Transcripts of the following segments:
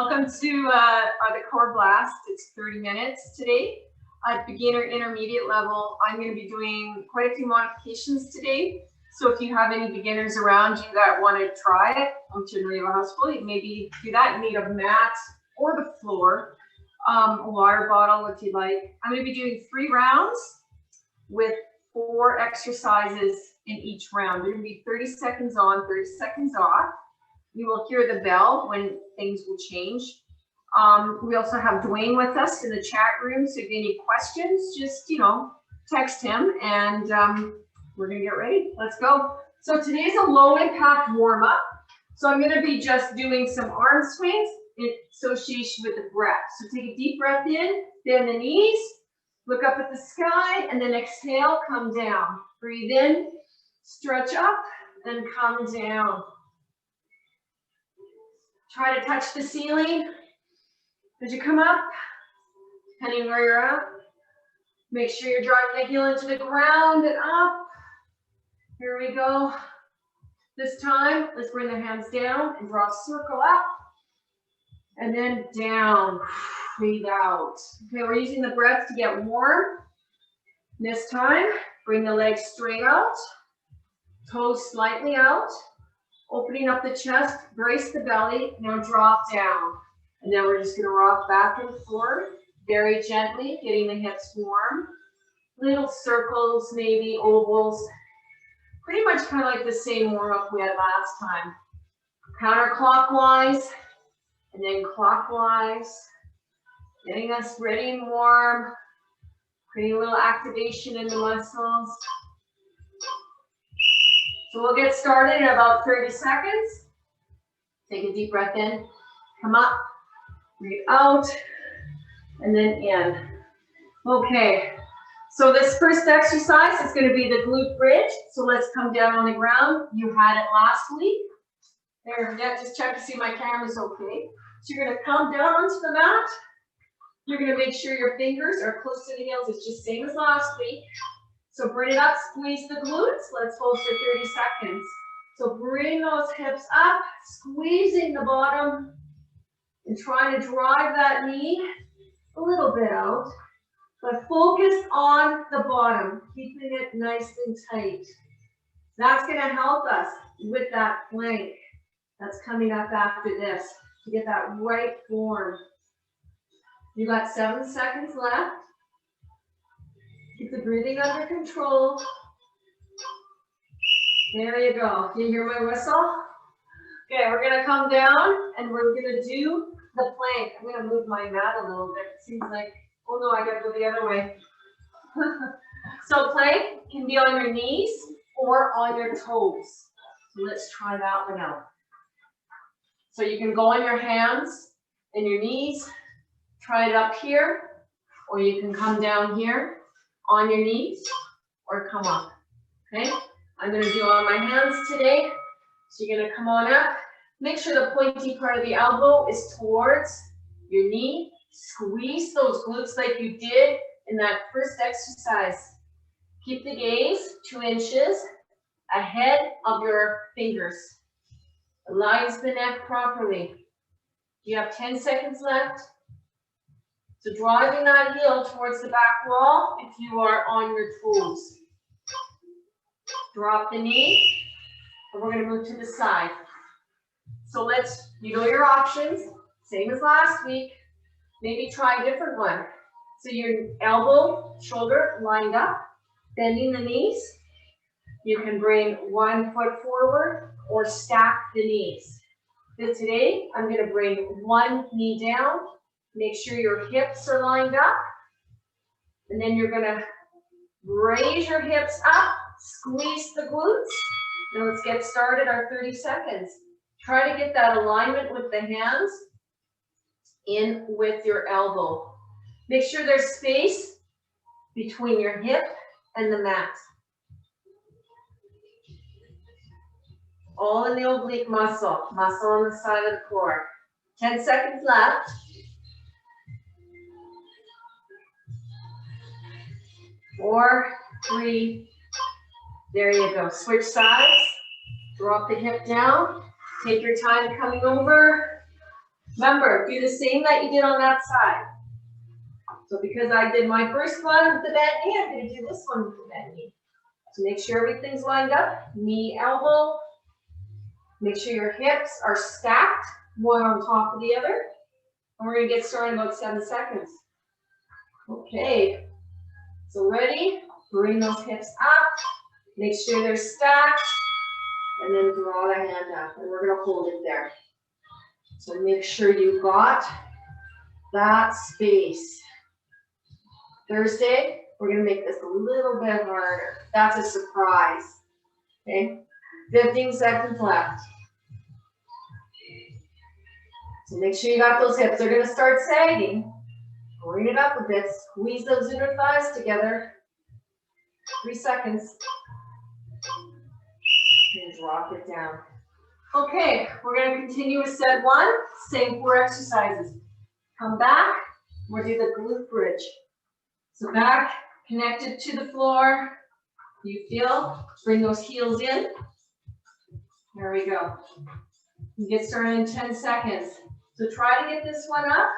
welcome to the Core Blast. It's 30 minutes today. At beginner intermediate level, I'm going to be doing quite a few modifications today. So if you have any beginners around you that want to try it, I'm generally hospital, you maybe do that. You need a mat or the floor, a water bottle if you like. I'm going to be doing 3 rounds with 4 exercises in each round. They're going to be 30 seconds on, 30 seconds off. You will hear the bell when things will change. We also have Dwayne with us in the chat room. So if you have any questions, just, text him and we're going to get ready. Let's go. So today's a low impact warm up. So I'm going to be just doing some arm swings in association with the breath. So take a deep breath in, bend the knees, look up at the sky, and then exhale, come down. Breathe in, stretch up, and come down. Try to touch the ceiling as you come up, depending where you're at. Make sure you're driving the heel into the ground and up. Here we go. This time, let's bring the hands down and draw a circle up. And then down. Breathe out. Okay, we're using the breath to get warm. This time, bring the legs straight out. Toes slightly out. Opening up the chest, brace the belly, now drop down. And then we're just gonna rock back and forth, very gently, getting the hips warm. Little circles, maybe ovals. Pretty much kind of like the same warm up we had last time. Counterclockwise, and then clockwise. Getting us ready and warm. Creating a little activation in the muscles. So we'll get started in about 30 seconds. Take a deep breath in, come up, breathe out, and then in. Okay, so this first exercise is going to be the glute bridge. So let's come down on the ground. You had it last week. There, yeah, just check to see my camera's okay. So you're going to come down onto the mat. You're going to make sure your fingers are close to the heels. It's just same as last week. So bring it up, squeeze the glutes. Let's hold for 30 seconds. So bring those hips up, squeezing the bottom, and trying to drive that knee a little bit out. But focus on the bottom, keeping it nice and tight. That's going to help us with that plank that's coming up after this, to get that right form. You got 7 seconds left. Keep the breathing under control. There you go. Can you hear my whistle? Okay, we're going to come down and we're going to do the plank. I'm going to move my mat a little bit. It seems like, oh no, I got to go the other way. So plank can be on your knees or on your toes. So let's try that one out. So you can go on your hands and your knees. Try it up here, or you can come down here on your knees or come up. Okay, I'm going to do on my hands today. So you're going to come on up. Make sure the pointy part of the elbow is towards your knee. Squeeze those glutes like you did in that first exercise. Keep the gaze 2 inches ahead of your fingers. Aligns the neck properly. You have 10 seconds left. So driving that heel towards the back wall if you are on your toes. Drop the knee, and we're going to move to the side. So let's, your options, same as last week. Maybe try a different one. So your elbow, shoulder lined up, bending the knees. You can bring 1 foot forward or stack the knees. But today, I'm going to bring 1 knee down. Make sure your hips are lined up. And then you're going to raise your hips up, squeeze the glutes. Now let's get started our 30 seconds. Try to get that alignment with the hands in with your elbow. Make sure there's space between your hip and the mat. All in the oblique muscle on the side of the core. 10 seconds left. 4, 3, there you go. Switch sides, drop the hip down, take your time coming over, Remember, do the same that you did on that side. So because I did my first one with the bent knee, I'm going to do this one with the bent knee. So make sure everything's lined up. Knee, elbow. Make sure your hips are stacked, one on top of the other. And we're going to get started in about 7 seconds. Okay. So ready? Bring those hips up. Make sure they're stacked. And then draw the hand up. And we're going to hold it there. So make sure you got that space. Thursday, we're going to make this a little bit harder. That's a surprise. Okay? 15 seconds left. So make sure you got those hips. They're going to start sagging. Bring it up a bit. Squeeze those inner thighs together. 3 seconds. And drop it down. Okay, we're going to continue with set 1. Same 4 exercises. Come back. We'll do the glute bridge. So back, connected to the floor. You feel? Bring those heels in. There we go. You get started in 10 seconds. So try to get this one up,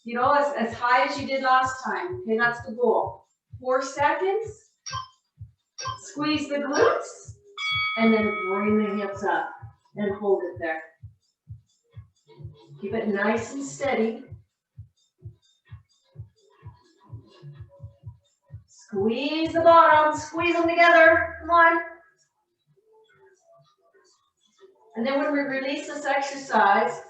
you know, as high as you did last time. Okay, that's the goal. 4 seconds. Squeeze the glutes. And then bring the hips up and hold it there. Keep it nice and steady. Squeeze the bottom, squeeze them together. Come on. And then when we release this exercise,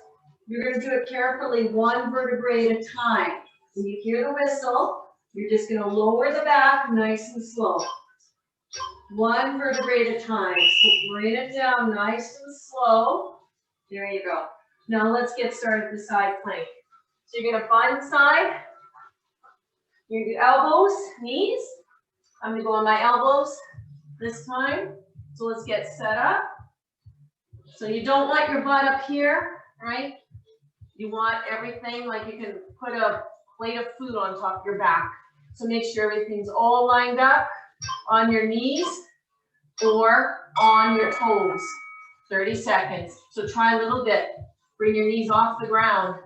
you're going to do it carefully, 1 vertebrae at a time. When you hear the whistle, you're just going to lower the back nice and slow. 1 vertebrae at a time. So bring it down nice and slow. There you go. Now let's get started with the side plank. So you're going to find the side. You're going to do elbows, knees. I'm going to go on my elbows this time. So let's get set up. So you don't want your butt up here, right? You want everything like you can put a plate of food on top of your back. So make sure everything's all lined up on your knees or on your toes. 30 seconds. So try a little bit. Bring your knees off the ground.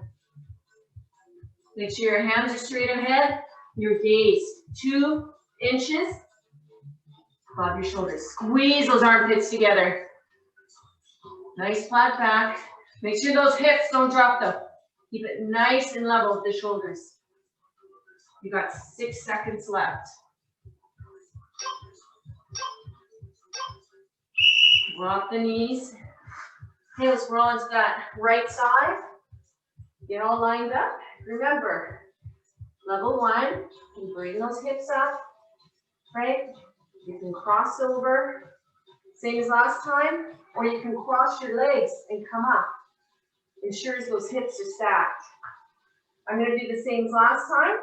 Make sure your hands are straight ahead. Your gaze 2 inches above your shoulders. Squeeze those armpits together. Nice flat back. Make sure those hips don't drop them. Keep it nice and level with the shoulders. You got 6 seconds left. Drop the knees. Okay, let's roll into that right side. Get all lined up. Remember, level 1, you can bring those hips up, right? You can cross over, same as last time, or you can cross your legs and come up. Ensures those hips are stacked. I'm going to do the same as last time.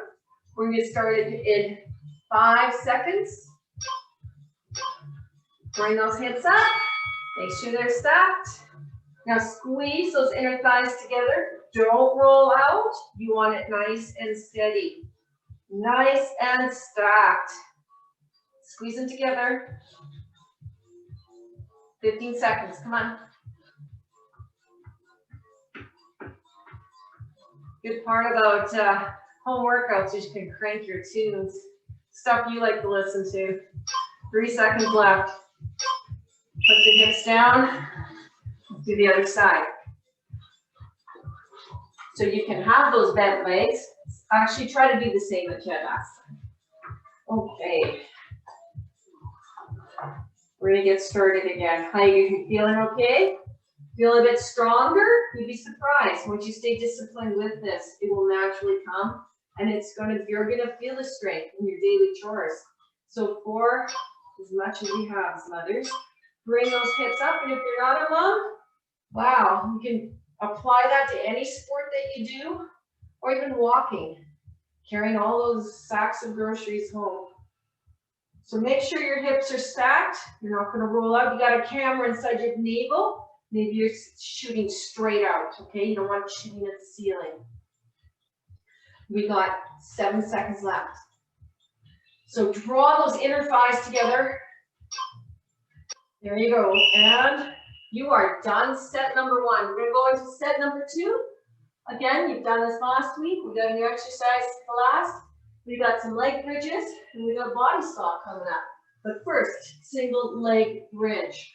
We're going to get started in 5 seconds. Bring those hips up. Make sure they're stacked. Now squeeze those inner thighs together. Don't roll out. You want it nice and steady. Nice and stacked. Squeeze them together. 15 seconds. Come on. Good part about home workouts is you can crank your tunes. Stuff you like to listen to. 3 seconds left. Put the hips down. Do the other side. So you can have those bent legs. Actually, try to do the same that you had last time. Okay. We're going to get started again. How you feeling okay? Feel a bit stronger? You'd be surprised. Once you stay disciplined with this, it will naturally come. And you're going to feel the strength in your daily chores. So for as much as we have as mothers, bring those hips up. And if you're not a mom, wow, you can apply that to any sport that you do, or even walking, carrying all those sacks of groceries home. So make sure your hips are stacked. You're not going to roll out. You got a camera inside your navel. Maybe you're shooting straight out, okay? You don't want it shooting at the ceiling. We got 7 seconds left. So draw those inner thighs together. There you go. And you are done set number 1. We're going to go into set number 2. Again, you've done this last week. We got a new exercise class. We got some leg bridges, and we got body stomp coming up. But first, single leg bridge.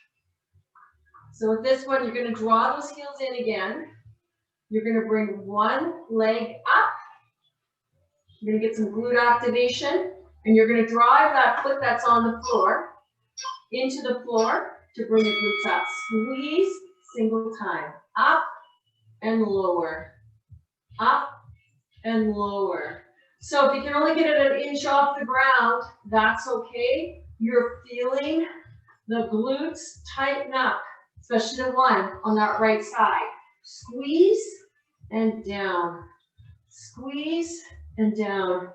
So with this one, you're going to draw those heels in again. You're going to bring one leg up. You're going to get some glute activation, and you're going to drive that foot that's on the floor into the floor to bring the glutes up. Squeeze, single time. Up and lower. Up and lower. So if you can only get it an inch off the ground, that's okay. You're feeling the glutes tighten up, especially the one on that right side. Squeeze and down. Squeeze and down.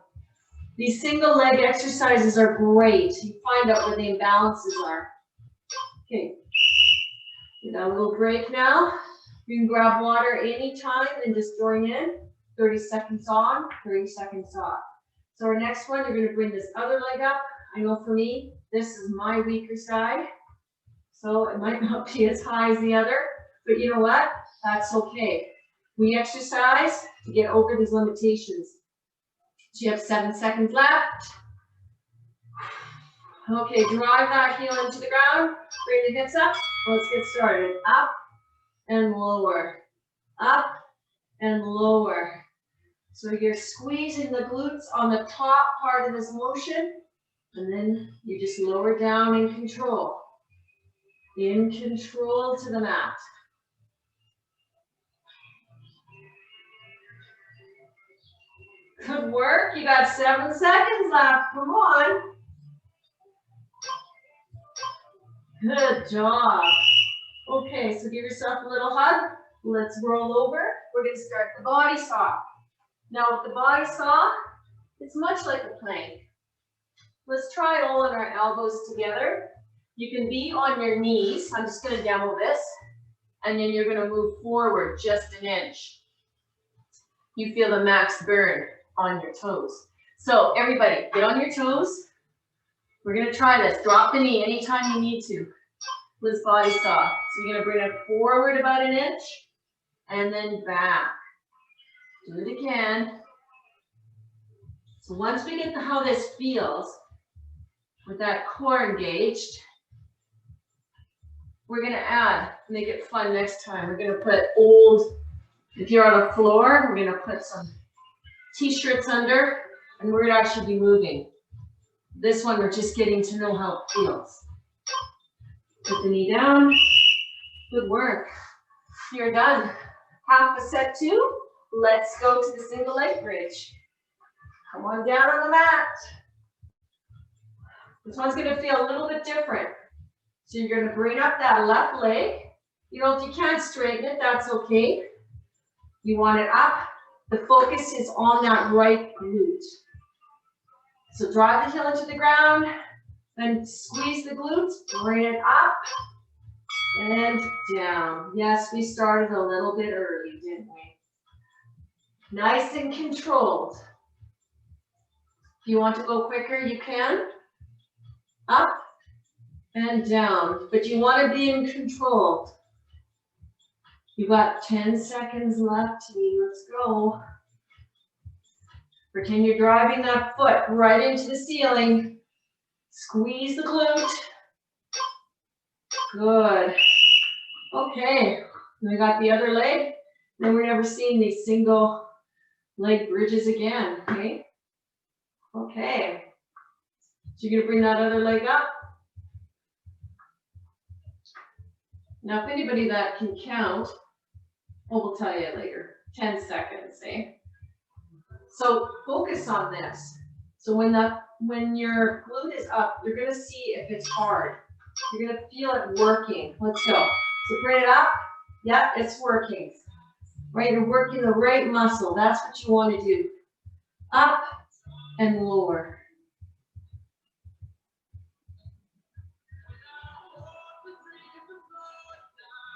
These single leg exercises are great. You find out where the imbalances are. Okay, get a little break now. You can grab water anytime and just join in. 30 seconds on, 30 seconds off. So our next one, you're going to bring this other leg up. I know for me, this is my weaker side. So it might not be as high as the other, but you know what? That's okay. We exercise to get over these limitations. So you have 7 seconds left. Okay, drive that heel into the ground. Bring the hips up. Let's get started. Up and lower. Up and lower. So you're squeezing the glutes on the top part of this motion, and then you just lower down in control. In control to the mat. Good work. You got 7 seconds left. Come on. Good job. Okay, so give yourself a little hug. Let's roll over. We're going to start the body saw. Now with the body saw, it's much like a plank. Let's try it all on our elbows together. You can be on your knees. I'm just going to demo this. And then you're going to move forward just an inch. You feel the max burn on your toes. So everybody, get on your toes. We're going to try this. Drop the knee anytime you need to. This body saw. So you're going to bring it forward about an inch and then back. Do it again. So once we get to how this feels, with that core engaged, we're going to add, make it fun next time. We're going to put old, if you're on the floor, we're going to put some t-shirts under, and we're going to actually be moving. This one, we're just getting to know how it feels. Put the knee down. Good work. You're done. Half a set 2. Let's go to the single leg bridge. Come on down on the mat. This one's going to feel a little bit different. So you're going to bring up that left leg. You know, if you can't straighten it, that's okay. You want it up. The focus is on that right glute. So drive the heel into the ground, then squeeze the glutes, bring it up and down. Yes, we started a little bit early, didn't we? Nice and controlled. If you want to go quicker, you can. Up and down, but you want to be in control. You've got 10 seconds left, team. Let's go. Pretend you're driving that foot right into the ceiling. Squeeze the glute. Good. Okay, we got the other leg. Then we're never seeing these single leg bridges again, okay? Okay. So you're gonna bring that other leg up. Now, if anybody that can count, we'll tell you later. 10 seconds, eh? So focus on this. So when your glute is up, you're gonna see if it's hard. You're gonna feel it working. Let's go. So bring it up. Yep, it's working. Right, you're working the right muscle. That's what you want to do. Up and lower.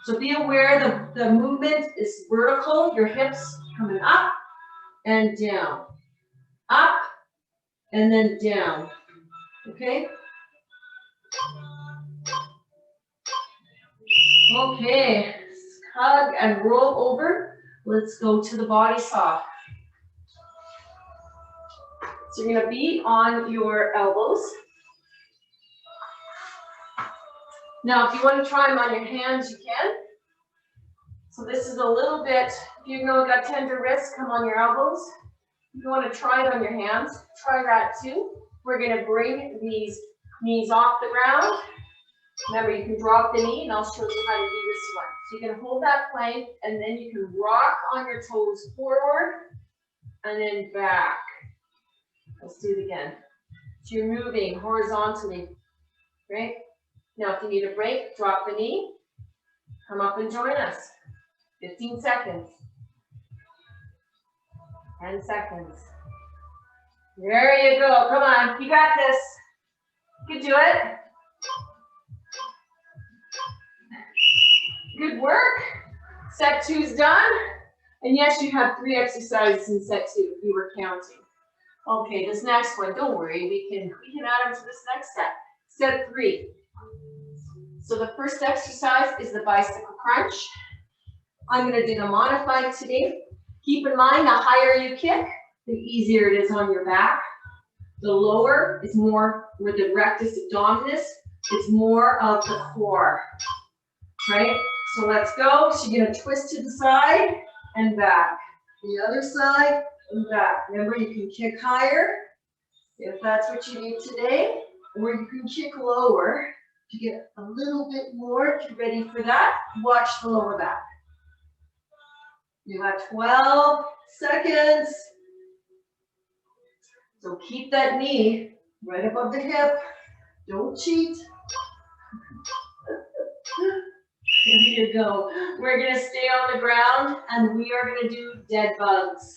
So be aware the movement is vertical. Your hips coming up and down. Up and then down. Okay? Okay. Hug and roll over. Let's go to the body saw. So you're gonna be on your elbows. Now, if you want to try them on your hands, you can. So this is a little bit, if you know you've got tender wrists, come on your elbows. If you want to try it on your hands, try that too. We're going to bring these knees off the ground. Remember, you can drop the knee, and I'll show you how to do this one. So you can hold that plank, and then you can rock on your toes forward, and then back. Let's do it again. So you're moving horizontally, right? Now, if you need a break, drop the knee, come up and join us. 15 seconds. 10 seconds. There you go. Come on, you got this. You can do it. Good work. Set 2's done. And yes, you have 3 exercises in set 2 if you were counting. Okay, this next one, don't worry, we can add them to this next step. Set 3. So the first exercise is the bicycle crunch. I'm going to do the modified today. Keep in mind, the higher you kick, the easier it is on your back. The lower is more with the rectus abdominis. It's more of the core, right? So let's go. So you're going to twist to the side and back. The other side and back. Remember, you can kick higher if that's what you need today, or you can kick lower to get a little bit more. If you're ready for that, watch the lower back. You have 12 seconds. So keep that knee right above the hip. Don't cheat. There you go. We're going to stay on the ground, and we are going to do dead bugs.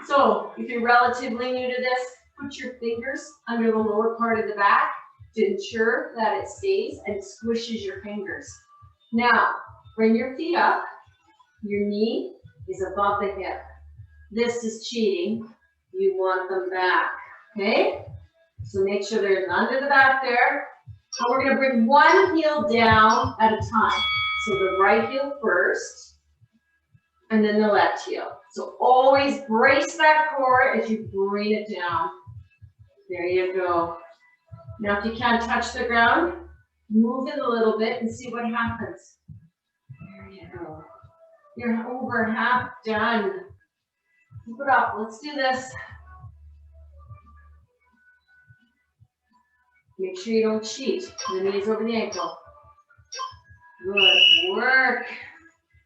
So if you're relatively new to this, put your fingers under the lower part of the back to ensure that it stays and squishes your fingers. Now, bring your feet up. Your knee is above the hip. This is cheating. You want them back, okay? So make sure they're under the back there. So we're going to bring one heel down at a time. So the right heel first, and then the left heel. So always brace that core as you bring it down. There you go. Now if you can't touch the ground, move it a little bit and see what happens. There you go. You're over half done. Keep it up. Let's do this. Make sure you don't cheat. The knees over the ankle. Good work.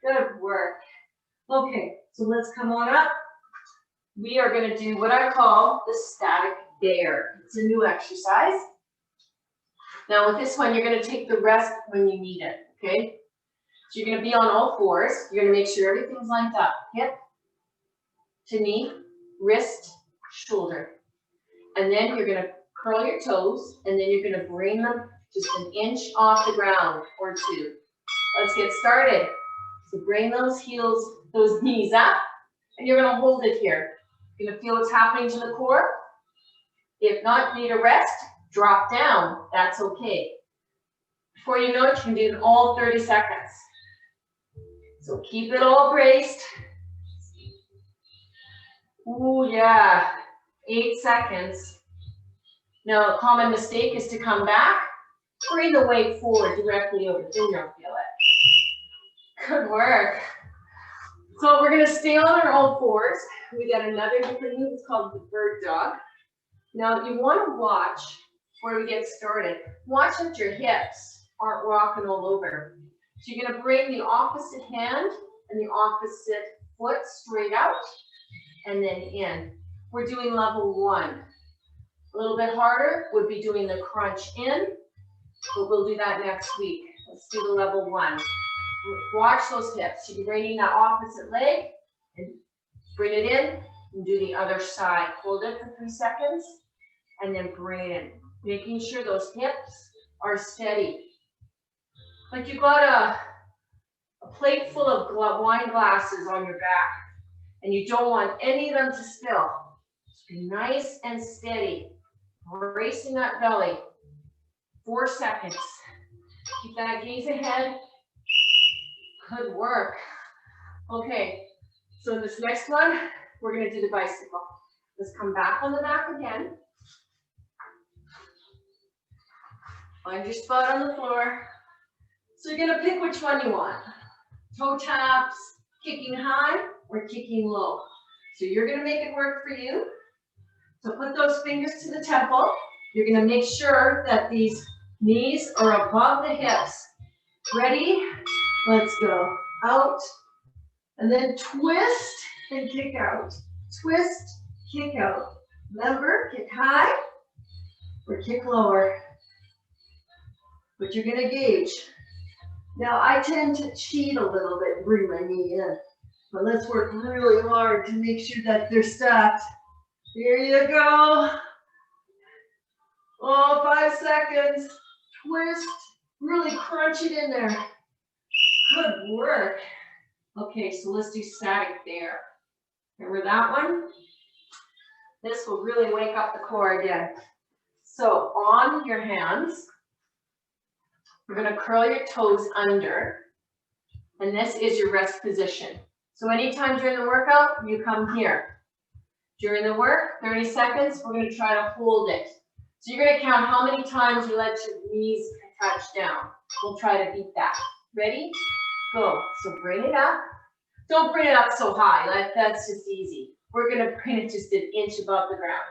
Good work. Okay, so let's come on up. We are going to do what I call the static bear. It's a new exercise. Now with this one, you're going to take the rest when you need it, okay? So you're going to be on all fours. You're going to make sure everything's lined up. Hip to knee, wrist, shoulder. And then you're going to curl your toes, and then you're going to bring them just an inch off the ground or 2. Let's get started. So bring those heels, those knees up, and you're going to hold it here. You're going to feel what's happening to the core. If not, need a rest, drop down. That's okay. Before you know it, you can do it in all 30 seconds. So keep it all braced. Ooh, yeah. 8 seconds. Now, a common mistake is to come back, bring the weight forward directly over. Then you'll feel it. Good work. So we're going to stay on our all fours. We got another different move. It's called the bird dog. Now, you want to watch where we get started. Watch that your hips aren't rocking all over. So you're going to bring the opposite hand and the opposite foot straight out and then in. We're doing level 1. A little bit harder would be doing the crunch in, but we'll do that next week. Let's do the level 1. Watch those hips. You're bringing that opposite leg and bring it in and do the other side. Hold it for 3 seconds and then bring it in. Making sure those hips are steady. Like you've got a plate full of wine glasses on your back and you don't want any of them to spill. Just be nice and steady. Bracing that belly. 4 seconds. Keep that gaze ahead. Good work. Okay, So this next one, we're gonna do the bicycle. Let's come back on the back again. Find your spot on the floor. So you're gonna pick which one you want. Toe taps, kicking high, or kicking low. So you're gonna make it work for you. So put those fingers to the temple. You're gonna make sure that these knees are above the hips. Ready? Let's go. Out, and then twist and kick out. Twist, kick out. Remember, kick high or kick lower. But you're gonna gauge. Now I tend to cheat a little bit and bring my knee in. But let's work really hard to make sure that they're stacked. Here you go. Oh, 5 seconds. Twist, really crunch it in there. Good work. Okay, so let's do static there. Remember that one? This will really wake up the core again. So on your hands, you're gonna curl your toes under, and this is your rest position. So anytime during the workout, you come here. During the work, 30 seconds, we're gonna try to hold it. So you're gonna count how many times you let your knees touch down. We'll try to beat that. Ready? Go. So bring it up. Don't bring it up so high, that's just easy. We're gonna bring it just an inch above the ground.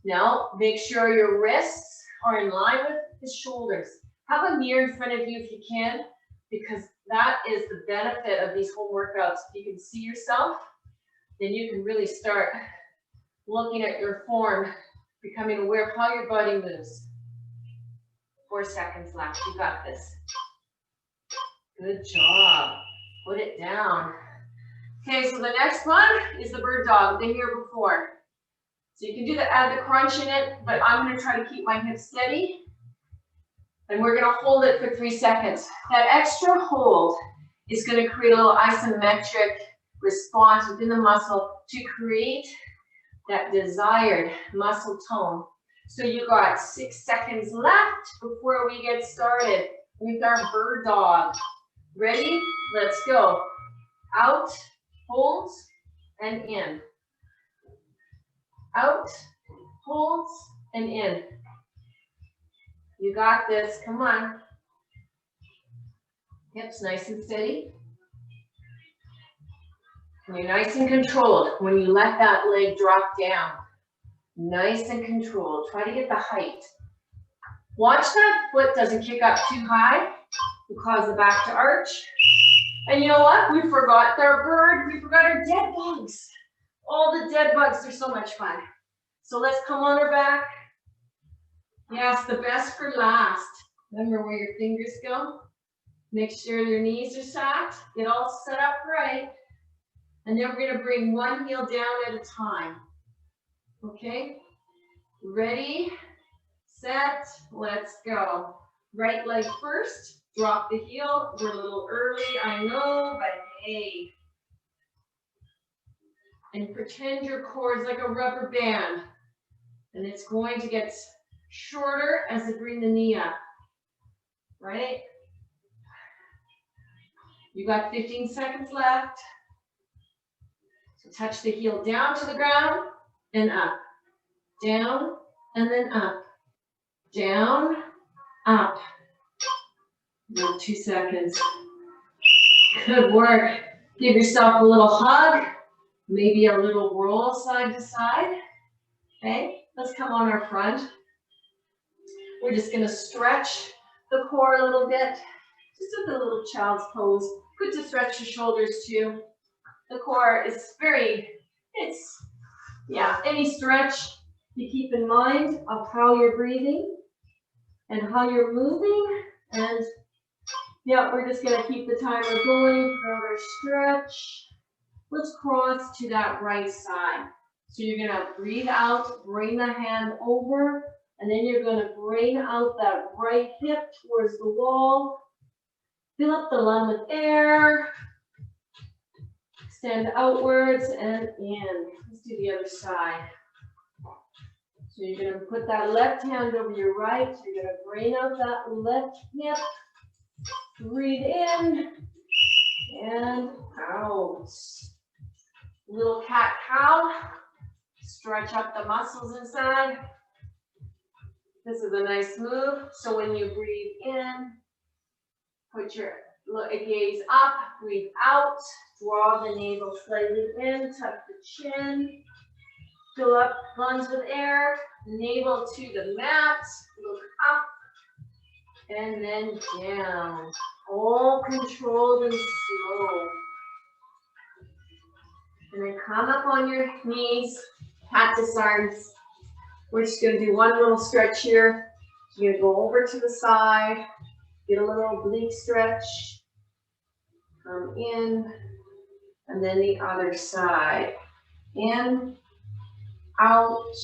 Now, make sure your wrists are in line with the shoulders. Have a mirror in front of you if you can, because that is the benefit of these home workouts. If you can see yourself, then you can really start looking at your form, becoming aware of how your body moves. 4 seconds left. You got this. Good job. Put it down. Okay, so the next one is the bird dog. Been here before. So you can do add the crunch in it, but I'm going to try to keep my hips steady. And we're going to hold it for 3 seconds. That extra hold is going to create a little isometric response within the muscle to create that desired muscle tone. So you got 6 seconds left before we get started with our bird dog. Ready? Let's go. Out, holds, and in. Out, holds, and in. You got this. Come on. Hips nice and steady. And you're nice and controlled when you let that leg drop down. Nice and controlled. Try to get the height. Watch that foot doesn't kick up too high. Will cause the back to arch. And you know what? We forgot our bird. We forgot our dead bugs. All the dead bugs are so much fun. So let's come on our back. Yes, the best for last. Remember where your fingers go? Make sure your knees are stacked. Get all set up right. And then we're going to bring one heel down at a time. Okay? Ready, set, let's go. Right leg first. Drop the heel. We're a little early, I know, but hey. And pretend your core is like a rubber band. And it's going to get shorter as you bring the knee up. Right? You got 15 seconds left. So touch the heel down to the ground and up. Down and then up. Down, up. Now 2 seconds. Good work. Give yourself a little hug. Maybe a little roll side to side. Okay, let's come on our front. We're just going to stretch the core a little bit. Just with a little child's pose. Good to stretch your shoulders too. The core is any stretch you keep in mind of how you're breathing and how you're moving. And yeah, we're just going to keep the timer going for our stretch. Let's cross to that right side. So you're going to breathe out, bring the hand over, and then you're going to bring out that right hip towards the wall. Fill up the lung with air. Extend outwards and in. Let's do the other side. So you're going to put that left hand over your right. You're going to bring out that left hip. Breathe in and out. Little cat-cow. Stretch up the muscles inside. This is a nice move. So when you breathe in, put your gaze up, breathe out. Draw the navel slightly in, tuck the chin. Fill up lungs with air. Navel to the mat. Look up. And then down. All controlled and slow. And then come up on your knees, cactus arms. We're just gonna do one little stretch here. You're gonna go over to the side, get a little oblique stretch. Come in, and then the other side. In, out.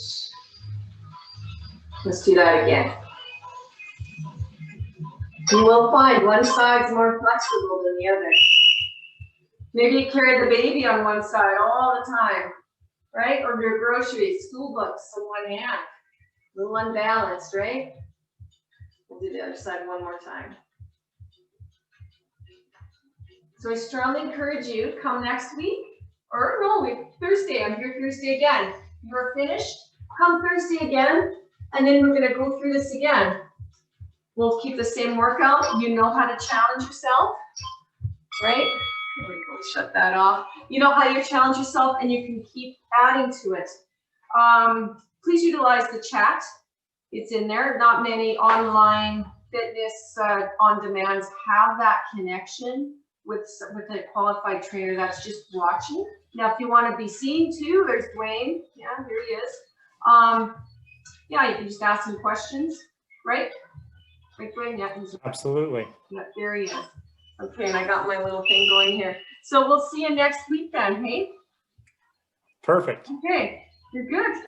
Let's do that again. You will find one side's more flexible than the other. Maybe you carry the baby on one side all the time, right? Or your groceries, school books on one hand. A little unbalanced, right? We'll do the other side one more time. So I strongly encourage you, come next week, or no, Thursday, I'm here Thursday again. You're finished, come Thursday again, and then we're gonna go through this again. We'll keep the same workout. You know how to challenge yourself, right? There we go, shut that off. You know how you challenge yourself and you can keep adding to it. Please utilize the chat. It's in there. Not many online fitness on-demands have that connection with a qualified trainer that's just watching. Now, if you want to be seen too, there's Dwayne. Yeah, here he is. Yeah, you can just ask some questions, right? Right, Dwayne? Yeah, Absolutely. Yeah, there he is. Okay, and I got my little thing going here. So we'll see you next week then, hey? Perfect. Okay, you're good. Thanks.